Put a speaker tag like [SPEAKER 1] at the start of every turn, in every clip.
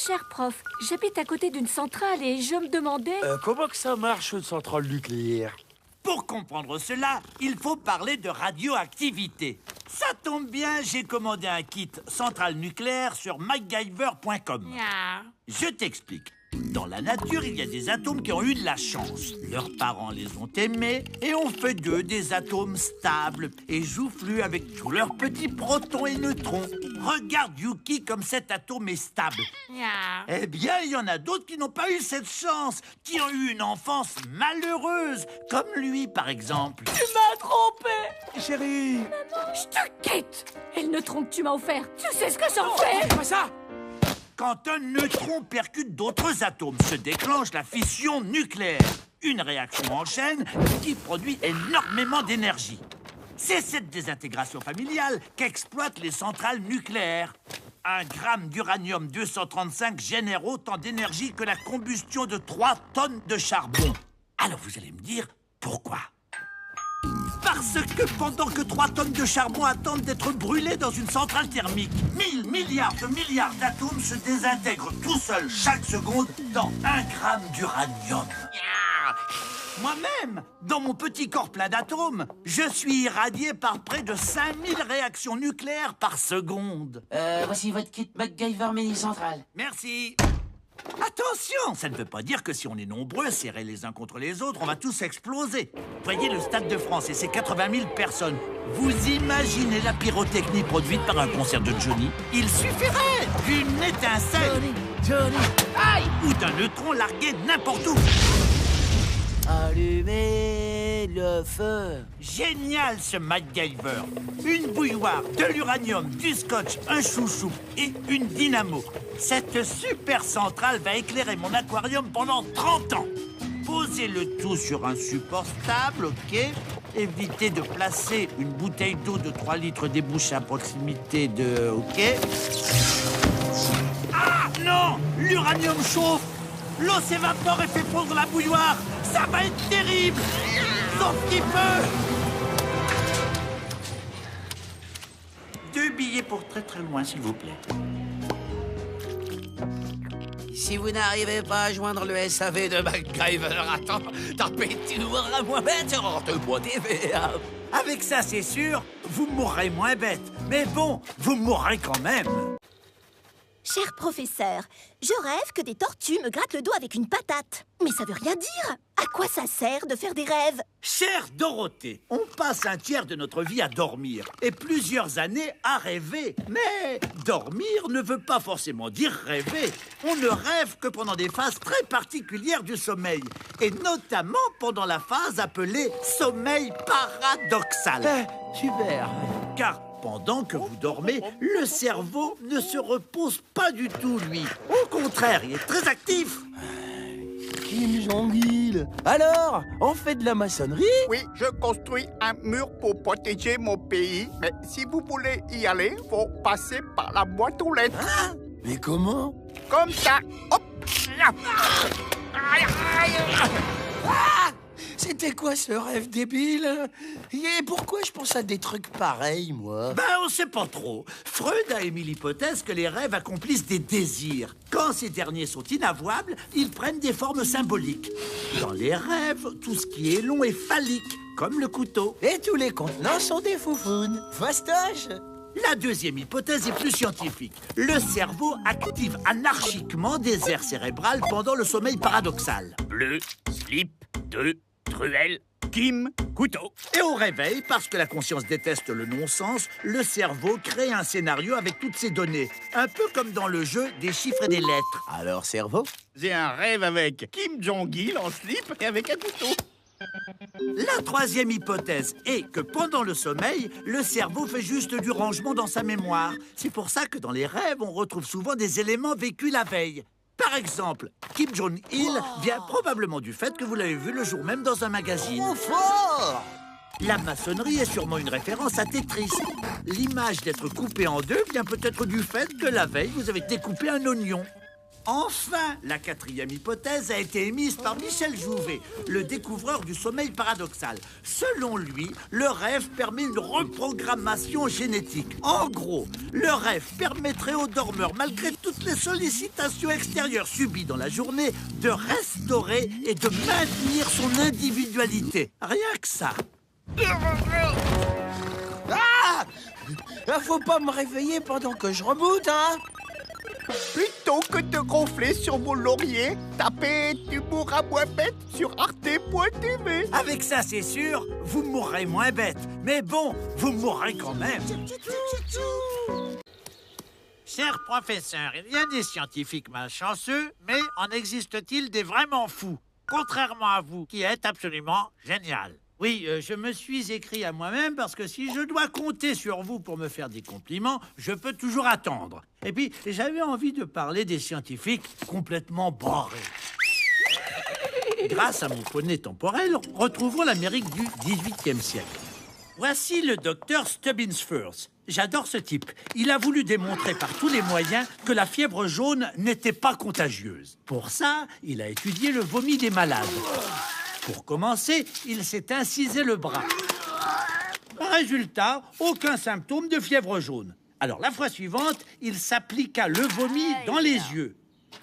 [SPEAKER 1] Cher prof, j'habite à côté d'une centrale et je me demandais...
[SPEAKER 2] Comment que ça marche, une centrale nucléaire?
[SPEAKER 3] Pour comprendre cela, il faut parler de radioactivité. Ça tombe bien, j'ai commandé un kit centrale nucléaire sur MacGyver.com. Je t'explique. Dans la nature, il y a des atomes qui ont eu de la chance. Leurs parents les ont aimés et ont fait d'eux des atomes stables et joufflus avec tous leurs petits protons et neutrons. Regarde Yuki comme cet atome est stable. Eh bien, il y en a d'autres qui n'ont pas eu cette chance, qui ont eu une enfance malheureuse, comme lui par exemple.
[SPEAKER 1] Tu m'as trompé!
[SPEAKER 2] Chérie!
[SPEAKER 1] Maman, je te quitte! Et le neutron que tu m'as offert, tu sais ce que j'en fais?
[SPEAKER 2] C'est pas ça!
[SPEAKER 3] Quand un neutron percute d'autres atomes, se déclenche la fission nucléaire. Une réaction en chaîne qui produit énormément d'énergie. C'est cette désintégration familiale qu'exploitent les centrales nucléaires. 1 gramme d'uranium-235 génère autant d'énergie que la combustion de 3 tonnes de charbon. Alors vous allez me dire, pourquoi ? Parce que pendant que 3 tonnes de charbon attendent d'être brûlées dans une centrale thermique, 1000 milliards de milliards d'atomes se désintègrent tout seuls chaque seconde dans 1 gramme d'uranium. Moi-même, dans mon petit corps plein d'atomes, je suis irradié par près de 5000 réactions nucléaires par seconde.
[SPEAKER 4] Voici votre kit MacGyver mini central.
[SPEAKER 3] Merci. Attention, ça ne veut pas dire que si on est nombreux, serrés les uns contre les autres, on va tous exploser. Voyez le Stade de France et ses 80 000 personnes. Vous imaginez la pyrotechnie produite par un concert de Johnny? Il suffirait d'une étincelle
[SPEAKER 2] Johnny!
[SPEAKER 3] aïe, ou d'un neutron largué n'importe où.
[SPEAKER 2] Allumez le feu!
[SPEAKER 3] Génial ce MacGyver. Une bouilloire, de l'uranium, du scotch, un chouchou et une dynamo. Cette super centrale va éclairer mon aquarium pendant 30 ans. Posez le tout sur un support stable, ok? Évitez de placer une bouteille d'eau de 3 litres débouchée à proximité de... ok? Ah non! L'uranium chauffe! L'eau s'évapore et fait fondre la bouilloire! Ça va être terrible! Sauf qu'il peut! 2 billets pour très très loin, s'il vous plaît.
[SPEAKER 4] Si vous n'arrivez pas à joindre le SAV de MacGyver, attends, tapez-nous à moins bête sur Arte.tv.
[SPEAKER 3] Avec ça, c'est sûr, vous mourrez moins bête. Mais bon, vous mourrez quand même.
[SPEAKER 5] Cher professeur, je rêve que des tortues me grattent le dos avec une patate. Mais ça veut rien dire. À quoi ça sert de faire des rêves?
[SPEAKER 3] Chère Dorothée, on passe un tiers de notre vie à dormir et plusieurs années à rêver. Mais dormir ne veut pas forcément dire rêver. On ne rêve que pendant des phases très particulières du sommeil, et notamment pendant la phase appelée sommeil paradoxal.
[SPEAKER 2] Super!
[SPEAKER 3] Car pendant que vous dormez, le cerveau ne se repose pas du tout, lui. Au contraire, il est très actif.
[SPEAKER 2] Kim Jong-il! Alors, on fait de la maçonnerie?
[SPEAKER 6] Oui, je construis un mur pour protéger mon pays. Mais si vous voulez y aller, faut passer par la boîte aux lettres.
[SPEAKER 2] Hein? Mais comment?
[SPEAKER 6] Comme ça. Hop là.
[SPEAKER 2] C'était quoi ce rêve débile? Et pourquoi je pense à des trucs pareils, moi?
[SPEAKER 3] Ben, on sait pas trop. Freud a émis l'hypothèse que les rêves accomplissent des désirs. Quand ces derniers sont inavouables, ils prennent des formes symboliques. Dans les rêves, tout ce qui est long est phallique, comme le couteau.
[SPEAKER 2] Et tous les contenants sont des foufounes. Fastoche!
[SPEAKER 3] La deuxième hypothèse est plus scientifique. Le cerveau active anarchiquement des aires cérébrales pendant le sommeil paradoxal.
[SPEAKER 7] Bleu, slip, 2, truelle, Kim, couteau.
[SPEAKER 3] Et au réveil, parce que la conscience déteste le non-sens, le cerveau crée un scénario avec toutes ces données. Un peu comme dans le jeu des chiffres et des lettres.
[SPEAKER 2] Alors, cerveau?
[SPEAKER 6] J'ai un rêve avec Kim Jong-il en slip et avec un couteau.
[SPEAKER 3] La troisième hypothèse est que pendant le sommeil, le cerveau fait juste du rangement dans sa mémoire. C'est pour ça que dans les rêves, on retrouve souvent des éléments vécus la veille. Par exemple, Kim Jong-il vient probablement du fait que vous l'avez vu le jour même dans un magazine.
[SPEAKER 2] Oh, fort!
[SPEAKER 3] La maçonnerie est sûrement une référence à Tetris. L'image d'être coupé en deux vient peut-être du fait que la veille, vous avez découpé un oignon. Enfin, la quatrième hypothèse a été émise par Michel Jouvet, le découvreur du sommeil paradoxal. Selon lui, le rêve permet une reprogrammation génétique. En gros, le rêve permettrait au dormeur, malgré toutes les sollicitations extérieures subies dans la journée, de restaurer et de maintenir son individualité. Rien que ça.
[SPEAKER 2] Ah! Faut pas me réveiller pendant que je reboot, hein?
[SPEAKER 6] Plutôt que de gonfler sur vos lauriers, tapez Tu mourras moins bête sur arte.tv.
[SPEAKER 3] Avec ça, c'est sûr, vous mourrez moins bête. Mais bon, vous mourrez quand même. Cher professeur, il y a des scientifiques malchanceux, mais en existe-t-il des vraiment fous? Contrairement à vous, qui êtes absolument génial. Oui, je me suis écrit à moi-même parce que si je dois compter sur vous pour me faire des compliments, je peux toujours attendre. Et puis, j'avais envie de parler des scientifiques complètement barrés. Grâce à mon poney temporel, retrouvons l'Amérique du XVIIIe siècle. Voici le docteur Stubbins Firth. J'adore ce type. Il a voulu démontrer par tous les moyens que la fièvre jaune n'était pas contagieuse. Pour ça, il a étudié le vomi des malades. Pour commencer, il s'est incisé le bras. Résultat, aucun symptôme de fièvre jaune. Alors, la fois suivante, il s'appliqua le vomi dans les yeux.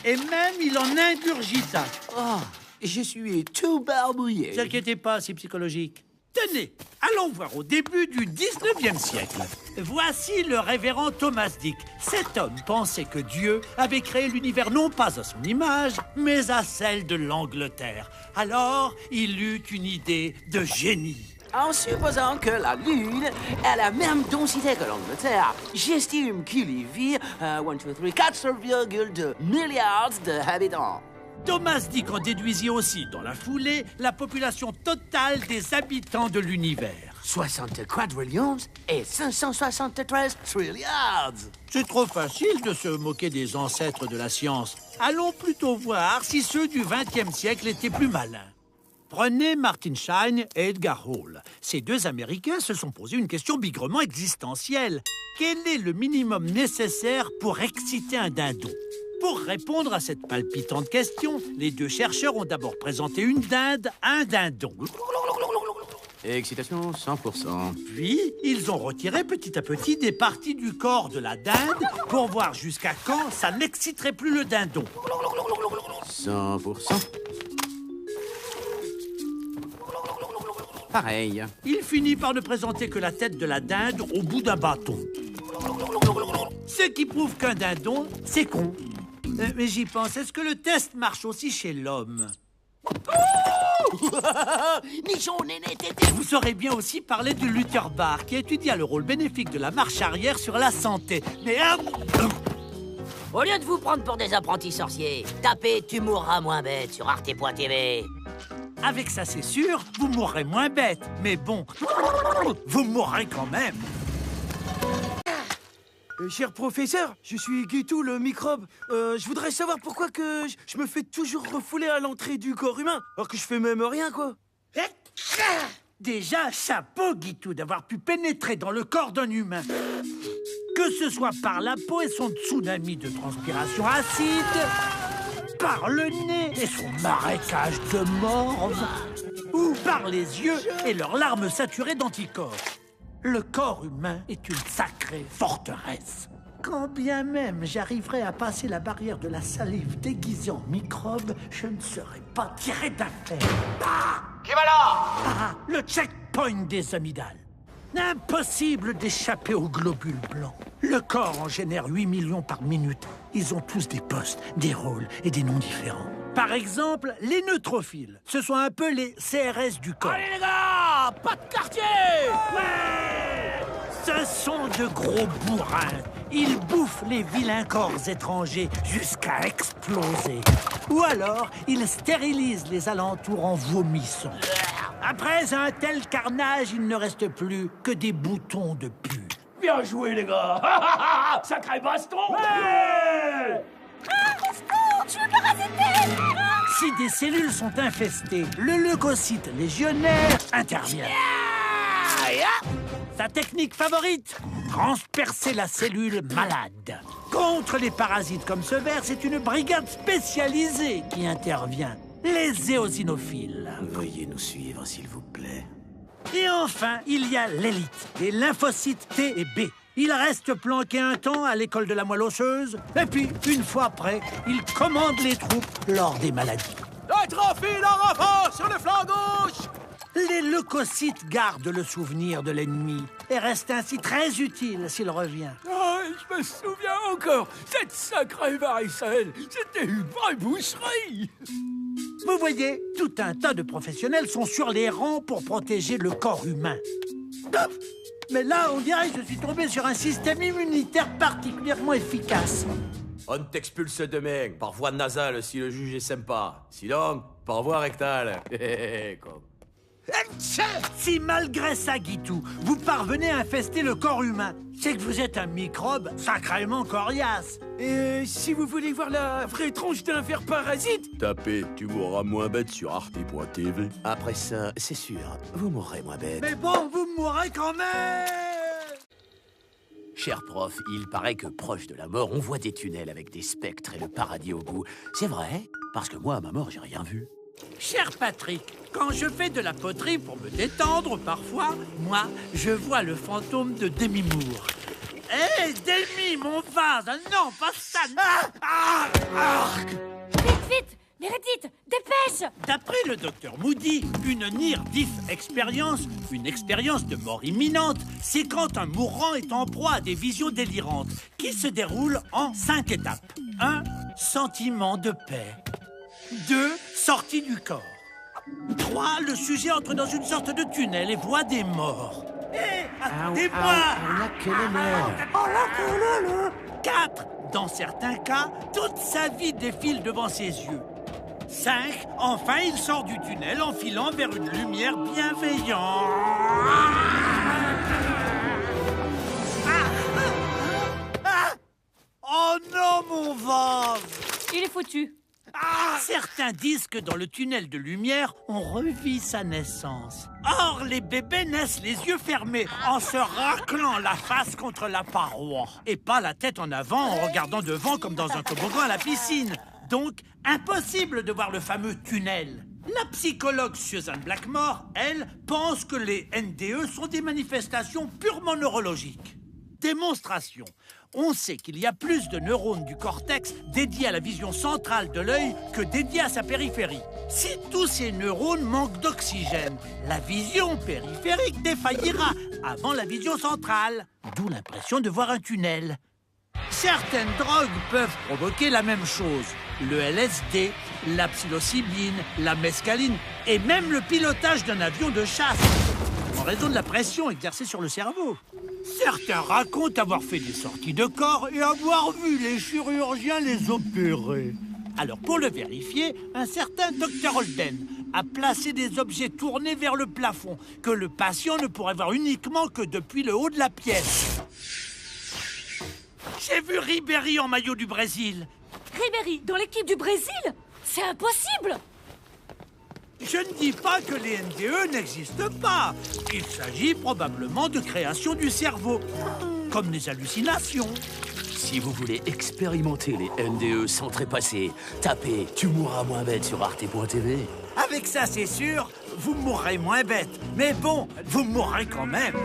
[SPEAKER 3] Et même, il en ingurgita.
[SPEAKER 2] Oh, je suis tout barbouillé.
[SPEAKER 3] Ne vous inquiétez pas, c'est psychologique. Tenez, allons voir au début du 19e siècle. Voici le révérend Thomas Dick. Cet homme pensait que Dieu avait créé l'univers non pas à son image, mais à celle de l'Angleterre. Alors, il eut une idée de génie.
[SPEAKER 8] En supposant que la Lune a la même densité que l'Angleterre, j'estime qu'il y vit 4,2 milliards d'habitants.
[SPEAKER 3] Thomas Dick en déduisit aussi, dans la foulée, la population totale des habitants de l'univers.
[SPEAKER 8] 60 quadrillions et 573 trilliards.
[SPEAKER 3] C'est trop facile de se moquer des ancêtres de la science. Allons plutôt voir si ceux du XXe siècle étaient plus malins. Prenez Martin Shine et Edgar Hall. Ces deux Américains se sont posé une question bigrement existentielle. Quel est le minimum nécessaire pour exciter un dindon? Pour répondre à cette palpitante question, les deux chercheurs ont d'abord présenté une dinde à un dindon.
[SPEAKER 8] Excitation 100%.
[SPEAKER 3] Puis, ils ont retiré petit à petit des parties du corps de la dinde pour voir jusqu'à quand ça n'exciterait plus le dindon.
[SPEAKER 8] 100%. Pareil.
[SPEAKER 3] Il finit par ne présenter que la tête de la dinde au bout d'un bâton. Ce qui prouve qu'un dindon, c'est con. Mais j'y pense, est-ce que le test marche aussi chez l'homme?
[SPEAKER 8] Nichon, néné,
[SPEAKER 3] Je vous aurais bien aussi parlé de Luther Barr, qui étudia le rôle bénéfique de la marche arrière sur la santé. Mais
[SPEAKER 9] Au lieu de vous prendre pour des apprentis sorciers, tapez Tu mourras moins bête sur arte.tv.
[SPEAKER 3] avec ça, c'est sûr, vous mourrez moins bête. Mais bon, vous mourrez quand même.
[SPEAKER 10] Cher professeur, je suis Guitou le microbe. Je voudrais savoir pourquoi que je me fais toujours refouler à l'entrée du corps humain, alors que je fais même rien, quoi.
[SPEAKER 3] Déjà, chapeau, Guitou, d'avoir pu pénétrer dans le corps d'un humain. Que ce soit par la peau et son tsunami de transpiration acide, par le nez et son marécage de morve, ou par les yeux et leurs larmes saturées d'anticorps. Le corps humain est une sacrée forteresse. Quand bien même j'arriverais à passer la barrière de la salive déguisée en microbe, je ne serais pas tiré d'affaire.
[SPEAKER 4] Qui va là?
[SPEAKER 3] Ah, le checkpoint des amygdales. Impossible d'échapper aux globules blancs. Le corps en génère 8 millions par minute. Ils ont tous des postes, des rôles et des noms différents. Par exemple, les neutrophiles. Ce sont un peu les CRS du corps.
[SPEAKER 9] Allez les gars, pas de quartier!
[SPEAKER 3] Ce sont de gros bourrins. Ils bouffent les vilains corps étrangers jusqu'à exploser. Ou alors, ils stérilisent les alentours en vomissant. Après un tel carnage, il ne reste plus que des boutons de pu.
[SPEAKER 7] Bien joué, les gars. Sacré baston.
[SPEAKER 3] Si des cellules sont infestées, le leucocyte légionnaire intervient. Sa technique favorite, transpercer la cellule malade. Contre les parasites comme ce ver, c'est une brigade spécialisée qui intervient. Les éosinophiles.
[SPEAKER 10] Veuillez nous suivre, s'il vous plaît.
[SPEAKER 3] Et enfin, il y a l'élite, les lymphocytes T et B. Ils restent planqués un temps à l'école de la moelle osseuse, et puis, une fois prêts, ils commandent les troupes lors des maladies.
[SPEAKER 10] Atrophile en renfort sur le flanc gauche!
[SPEAKER 3] Les leucocytes gardent le souvenir de l'ennemi et restent ainsi très utiles s'il revient.
[SPEAKER 11] Oh, je me souviens encore, cette sacrée varicelle, c'était une vraie boucherie.
[SPEAKER 3] Vous voyez, tout un tas de professionnels sont sur les rangs pour protéger le corps humain. Mais là, on dirait que je suis tombé sur un système immunitaire particulièrement efficace.
[SPEAKER 12] On t'expulse demain, par voie nasale si le juge est sympa. Sinon, par voie rectale. Comme.
[SPEAKER 3] Si malgré ça, Guitou, vous parvenez à infester le corps humain, c'est que vous êtes un microbe sacrément coriace.
[SPEAKER 10] Et si vous voulez voir la vraie tronche d'un ver parasite,
[SPEAKER 12] Tapez, tu mourras moins bête sur arte.tv. Après ça, c'est sûr, vous mourrez moins bête.
[SPEAKER 3] Mais bon, vous mourrez quand même!
[SPEAKER 4] Cher prof, il paraît que proche de la mort, on voit des tunnels avec des spectres et le paradis au bout. C'est vrai? Parce que moi, à ma mort, j'ai rien vu.
[SPEAKER 3] Cher Patrick, quand je fais de la poterie pour me détendre parfois, moi, je vois le fantôme de Demi Moore. Hé, Demi, mon vase! Non, pas ça!
[SPEAKER 1] Vite, vite! Meredith, dépêche!
[SPEAKER 3] D'après le docteur Moody, une near-death expérience, une expérience de mort imminente, c'est quand un mourant est en proie à des visions délirantes qui se déroulent en 5 étapes. 1. Sentiment de paix. 2. Sortie du corps. 3. Le sujet entre dans une sorte de tunnel et voit des morts. Hé, attendez-moi! 4. Dans certains cas, toute sa vie défile devant ses yeux. 5. Enfin, il sort du tunnel en filant vers une lumière bienveillante. Oh non, mon vase!
[SPEAKER 1] Il est foutu.
[SPEAKER 3] Certains disent que dans le tunnel de lumière, on revit sa naissance. Or, les bébés naissent les yeux fermés, en se raclant la face contre la paroi. Et pas la tête en avant en regardant devant comme dans un toboggan à la piscine. Donc, impossible de voir le fameux tunnel. La psychologue Susan Blackmore, elle, pense que les NDE sont des manifestations purement neurologiques. Démonstration. On sait qu'il y a plus de neurones du cortex dédiés à la vision centrale de l'œil que dédiés à sa périphérie. Si tous ces neurones manquent d'oxygène, la vision périphérique défaillira avant la vision centrale, d'où l'impression de voir un tunnel. Certaines drogues peuvent provoquer la même chose. Le LSD, la psilocybine, la mescaline et même le pilotage d'un avion de chasse, en raison de la pression exercée sur le cerveau. Certains racontent avoir fait des sorties de corps et avoir vu les chirurgiens les opérer. Alors, pour le vérifier, un certain Dr Holden a placé des objets tournés vers le plafond que le patient ne pourrait voir uniquement que depuis le haut de la pièce. J'ai vu Ribéry en maillot du Brésil.
[SPEAKER 1] Ribéry, dans l'équipe du Brésil? C'est impossible!
[SPEAKER 3] Je ne dis pas que les NDE n'existent pas. Il s'agit probablement de création du cerveau, comme des hallucinations.
[SPEAKER 4] Si vous voulez expérimenter les NDE sans trépasser, tapez « Tu mourras moins bête » sur arte.tv.
[SPEAKER 3] Avec ça, c'est sûr, vous mourrez moins bête. Mais bon, vous mourrez quand même.